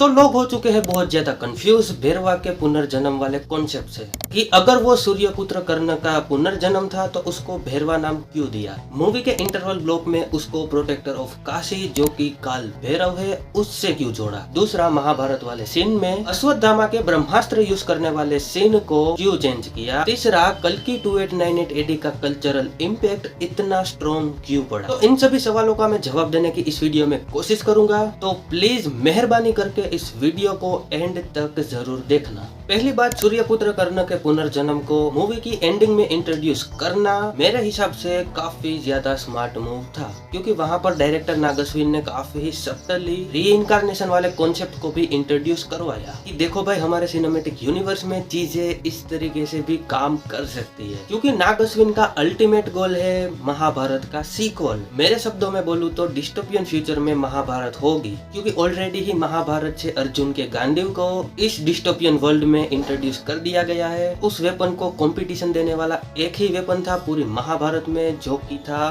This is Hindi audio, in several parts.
तो लोग हो चुके हैं बहुत ज्यादा कंफ्यूज भैरवा के पुनर्जन्म वाले कॉन्सेप्ट से कि अगर वो सूर्यपुत्र कर्ण का पुनर्जन्म था तो उसको भैरवा नाम क्यों दिया। मूवी के इंटरवल ब्लॉक में उसको प्रोटेक्टर ऑफ काशी जो कि काल भैरव है उससे क्यों जोड़ा। दूसरा, महाभारत वाले सीन में अश्वत्थामा के ब्रह्मास्त्र यूज करने वाले सीन को क्यों चेंज किया। तीसरा, कल्कि 2898 एडी का कल्चरल इम्पैक्ट इतना स्ट्रॉन्ग क्यों पड़ा। तो इन सभी सवालों का मैं जवाब देने की इस वीडियो में कोशिश करूंगा, तो प्लीज मेहरबानी करके इस वीडियो को एंड तक जरूर देखना। पहली बात, सूर्यपुत्र कर्ण के पुनर्जन्म को मूवी की एंडिंग में इंट्रोड्यूस करना मेरे हिसाब से काफी ज्यादा स्मार्ट मूव था, क्योंकि वहाँ पर डायरेक्टर नागश्विन ने काफी सब्टली रीइंकार्नेशन वाले कॉन्सेप्ट को भी इंट्रोड्यूस करवाया कि देखो भाई हमारे सिनेमैटिक यूनिवर्स में चीजें इस तरीके से भी काम कर सकती है, क्योंकि नागश्विन का अल्टीमेट गोल है महाभारत का सीक्वल। मेरे शब्दों में बोलूं तो डिस्टोपियन फ्यूचर में महाभारत होगी, क्योंकि ऑलरेडी ही महाभारत से अर्जुन के गांडीव को इस डिस्टोपियन वर्ल्ड में इंट्रोड्यूस कर दिया गया है। उस वेपन को कंपटीशन देने वाला एक ही वेपन था पूरी महाभारत में, जो कि था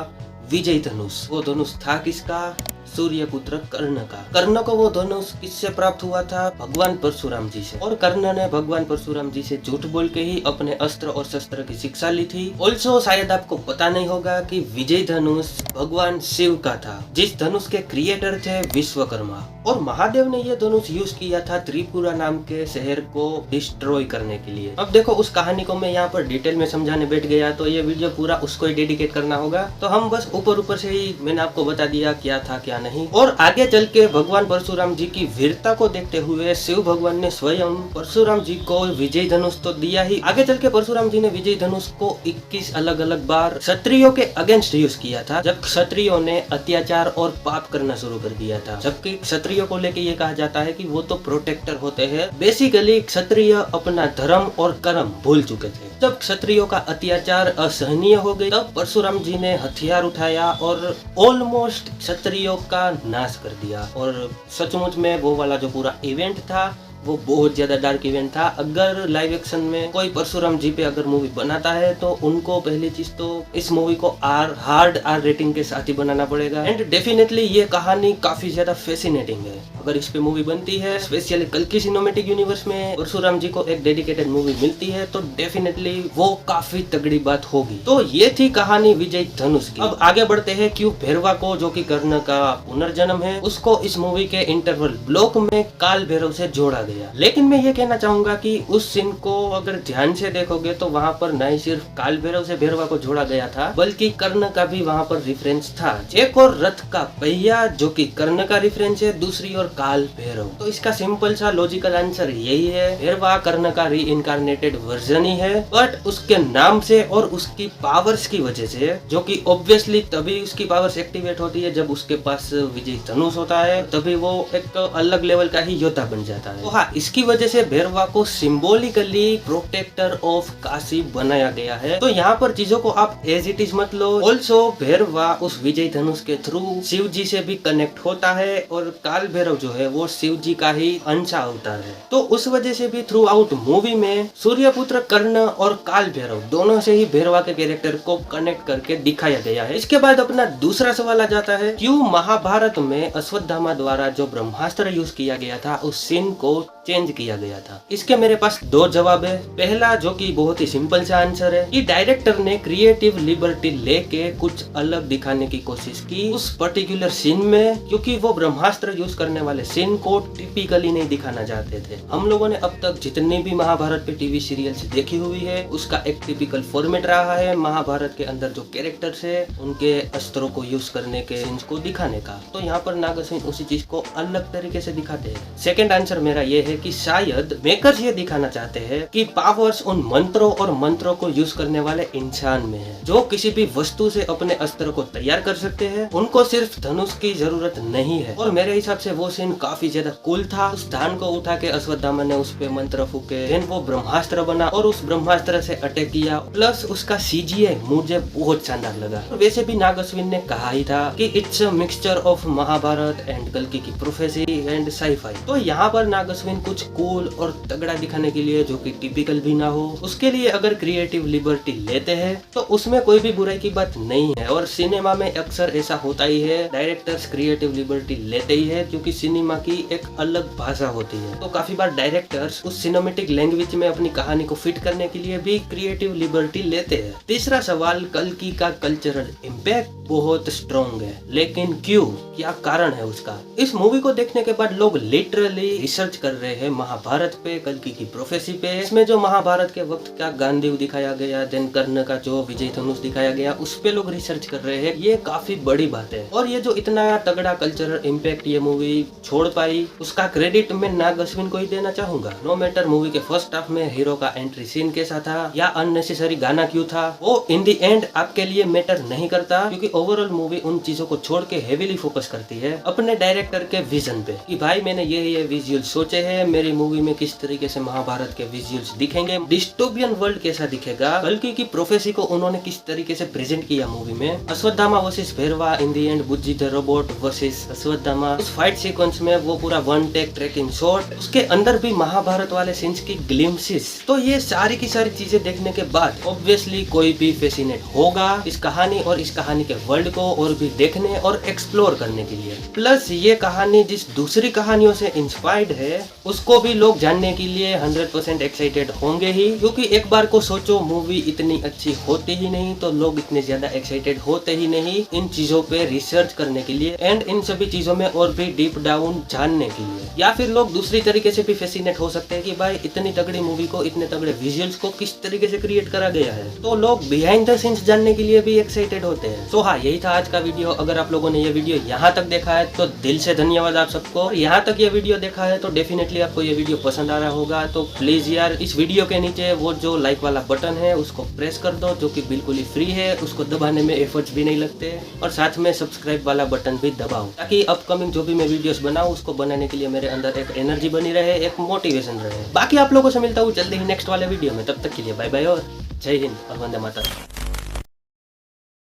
विजय धनुष। वो धनुष था किसका? सूर्यपुत्र कर्ण का। कर्ण को वो धनुष किससे प्राप्त हुआ था? भगवान परशुराम जी से। और कर्ण ने भगवान परशुराम जी से झूठ बोल के ही अपने अस्त्र और शस्त्र की शिक्षा ली थी। ऑल्सो शायद आपको पता नहीं होगा कि विजय धनुष भगवान शिव का था, जिस धनुष के क्रिएटर थे विश्वकर्मा। और महादेव ने ये धनुष यूज किया था त्रिपुरा नाम के शहर को डिस्ट्रॉय करने के लिए। अब देखो उस कहानी को मैं यहाँ पर डिटेल में समझाने बैठ गया तो ये वीडियो पूरा उसको ही डेडिकेट करना होगा, तो हम बस ऊपर से ही मैंने आपको बता दिया क्या था क्या नहीं। और आगे चल के भगवान परशुराम जी की वीरता को देखते हुए शिव भगवान ने स्वयं परशुराम जी को विजय धनुष तो दिया ही, आगे चल के परशुराम जी ने विजय धनुष को 21 अलग अलग बार क्षत्रियों के अगेंस्ट यूज किया था, जब क्षत्रियों ने अत्याचार और पाप करना शुरू कर दिया था। जबकि क्षत्रियों को लेके ये कहा जाता है कि वो तो प्रोटेक्टर होते हैं। बेसिकली क्षत्रिय अपना धर्म और कर्म भूल चुके थे। जब क्षत्रियों का अत्याचार असहनीय हो गई तब परशुराम जी ने हथियार उठाया और ऑलमोस्ट क्षत्रियों का नाश कर दिया। और सचमुच में वो वाला जो पूरा इवेंट था वो बहुत ज्यादा डार्क इवेंट था। अगर लाइव एक्शन में कोई परशुराम जी पे अगर मूवी बनाता है तो उनको पहली चीज तो इस मूवी को हार्ड आर रेटिंग के साथ ही बनाना पड़ेगा। एंड डेफिनेटली ये कहानी काफी ज्यादा फैसिनेटिंग है। अगर इस पे मूवी बनती है, स्पेशली कल्कि सिनेमैटिक यूनिवर्स में परशुराम जी को एक डेडिकेटेड मूवी मिलती है, तो डेफिनेटली वो काफी तगड़ी बात होगी। तो ये थी कहानी विजय धनुष की। अब आगे बढ़ते हैं क्यों भैरवा को, जो कि कर्ण का पुनर्जन्म है, उसको इस मूवी के इंटरवल ब्लॉक में काल भैरव से जोड़ा गया। लेकिन मैं ये कहना चाहूंगा कि उस सीन को अगर ध्यान से देखोगे तो वहाँ पर न ही सिर्फ काल भैरव से भैरवा को जोड़ा गया था, बल्कि कर्ण का भी वहाँ पर रेफरेंस था। एक और रथ का पहिया जो कि कर्ण का रेफरेंस है, दूसरी और काल भैरव। तो इसका सिंपल सा लॉजिकल आंसर यही है, भैरवा कर्ण का रीइंकार्नेटेड वर्जन ही है, बट उसके नाम से और उसकी पावर्स की वजह से, जो कि ऑब्वियसली तभी उसकी पावर्स एक्टिवेट होती है जब उसके पास विजय धनुष होता है, तभी वो एक अलग लेवल का ही योद्धा बन जाता है। तो हाँ, इसकी वजह से भैरवा को सिंबॉलिकली प्रोटेक्टर ऑफ काशी बनाया गया है। तो यहाँ पर चीजों को आप एज इट इज मत लो। ऑल्सो भैरवा उस विजय धनुष के थ्रू शिव जी से भी कनेक्ट होता है, और काल भैरव जो है वो शिव जी का ही अंशा अवतार है। तो उस वजह से भी थ्रू आउट मूवी में सूर्यपुत्र कर्ण और काल भैरव दोनों से ही भैरवा के कैरेक्टर को कनेक्ट करके दिखाया गया है। इसके बाद अपना दूसरा सवाल आ जाता है, क्यों महाभारत में अश्वत्थामा द्वारा जो ब्रह्मास्त्र यूज किया गया था उस सीन को चेंज किया गया था। इसके मेरे पास दो जवाब है। पहला, जो कि बहुत ही सिंपल सा आंसर है, कि डायरेक्टर ने क्रिएटिव लिबर्टी लेके कुछ अलग दिखाने की कोशिश की उस पर्टिकुलर सीन में, क्योंकि वो ब्रह्मास्त्र यूज करने वाले सीन को टिपिकली नहीं दिखाना चाहते थे। हम लोगों ने अब तक जितनी भी महाभारत पे टीवी सीरियल्स देखी हुई है उसका एक टिपिकल फॉर्मेट रहा है महाभारत के अंदर जो कैरेक्टर्स है उनके अस्त्रों को यूज करने के सीन्स को दिखाने का। तो यहाँ पर नागश्विन उसी चीज को अलग तरीके से दिखाते हैं। सेकेंड आंसर मेरा ये है कि शायद मेकर्स ये दिखाना चाहते हैं कि पावर्स उन मंत्रों और मंत्रों को यूज करने वाले इंसान में है, जो किसी भी वस्तु से अपने अस्त्र को तैयार कर सकते हैं। उनको सिर्फ धनुष की जरूरत नहीं है। और मेरे हिसाब से वो सीन काफी ज्यादा कूल था। उस धान को उठा के अश्वत्थामा ने उस पे मंत्र फूके, देन वो ब्रह्मास्त्र बना और उस ब्रह्मास्त्र से अटैक किया। प्लस उसका सीजीआई मुझे बहुत शानदार लगा। और वैसे भी नागश्विन ने कहा ही था कि it's a mixture of Mahabharat and कल्कि की प्रोफेसी एंड साइफाई। तो यहाँ पर नागश्विन कुछ कूल और तगड़ा दिखाने के लिए जो कि टिपिकल भी ना हो, उसके लिए अगर क्रिएटिव लिबर्टी लेते हैं तो उसमें कोई भी बुराई की बात नहीं है। और सिनेमा में अक्सर ऐसा होता ही है, डायरेक्टर्स क्रिएटिव लिबर्टी लेते ही है क्योंकि सिनेमा की एक अलग भाषा होती है। तो काफी बार डायरेक्टर्स उस सिनेमेटिक लैंग्वेज में अपनी कहानी को फिट करने के लिए भी क्रिएटिव लिबर्टी लेते हैं। तीसरा सवाल, कल्कि का कल्चरल इम्पैक्ट बहुत स्ट्रॉन्ग है, लेकिन क्यों, क्या कारण है उसका? इस मूवी को देखने के बाद लोग लिटरली रिसर्च कर रहे हैं महाभारत पे, कल्कि की प्रोफेसी पे। इसमें जो महाभारत के वक्त का गांडीव दिखाया गया, देन कर्ण का जो विजय धनुष दिखाया गया, उस पे लोग रिसर्च कर रहे हैं। ये काफी बड़ी बात है। और ये जो इतना तगड़ा कल्चरल इम्पैक्ट ये मूवी छोड़ पाई, उसका क्रेडिट मैं नाग अश्विन को ही देना चाहूंगा। नो मैटर मूवी के फर्स्ट हाफ में हीरो का एंट्री सीन कैसा था या अननेसेसरी गाना क्यों था, वो इन दी एंड आपके लिए मैटर नहीं करता, क्योंकि ओवरऑल मूवी उन चीजों को छोड़ के हेवीली फोकस करती है अपने डायरेक्टर के विजन पे कि भाई मैंने ये विजुअल सोचे हैं, मेरी मूवी में किस तरीके से महाभारत के विजुअल्स दिखेंगे, डिस्टोपियन वर्ल्ड कैसा दिखेगा, कल्कि की प्रोफेसी को उन्होंने किस तरीके से प्रेजेंट किया मूवी में। Ashwatthama versus Bhairava, in the end Bujji the robot versus Ashwatthama, उस फाइट सीक्वेंस में वो पूरा वन टेक ट्रैकिंग शॉट, उसके अंदर भी महाभारत वाले सीन्स की ग्लिम्पसेस। तो ये सारी की सारी चीजें देखने के बाद ऑब्वियसली कोई भी फैसिनेट होगा इस कहानी और इस कहानी के वर्ल्ड को और भी देखने और एक्सप्लोर करने के लिए। प्लस ये कहानी जिस दूसरी कहानियों से इंस्पायर्ड है उसको भी लोग जानने के लिए 100% एक्साइटेड होंगे ही, क्योंकि एक बार को सोचो मूवी इतनी अच्छी होती ही नहीं तो लोग इतने ज्यादा एक्साइटेड होते ही नहीं इन चीजों पे रिसर्च करने के लिए एंड इन सभी चीजों में और भी डीप डाउन जानने के लिए। या फिर लोग दूसरी तरीके से भी फैसिनेट हो सकते हैं कि भाई इतनी तगड़ी मूवी को, इतने तगड़े विजुअल्स को किस तरीके से क्रिएट करा गया है, तो लोग बिहाइंड द सीन्स जानने के लिए भी एक्साइटेड होते हैं। सो हाँ, यही था आज का वीडियो। अगर आप लोगों ने ये वीडियो यहाँ तक देखा है तो दिल से धन्यवाद आप सबको। यहाँ तक ये वीडियो देखा है तो डेफिनेटली आपको ये वीडियो पसंद आ रहा होगा। तो प्लीज यार इस वीडियो के नीचे वो जो लाइक वाला बटन है उसको प्रेस कर दो, जो कि बिल्कुल ही फ्री है, उसको दबाने में एफर्ट्स भी नहीं लगते, और साथ में सब्सक्राइब वाला बटन भी दबाओ ताकि अपकमिंग जो भी मैं वीडियोस बनाऊं उसको बनाने के लिए मेरे अंदर एक एनर्जी बनी रहे, एक मोटिवेशन रहे। बाकी आप लोगों से मिलता हूँ जल्दी ही नेक्स्ट वाले वीडियो में। तब तक के लिए बाय बाय और जय हिंद और वंदे मातरम।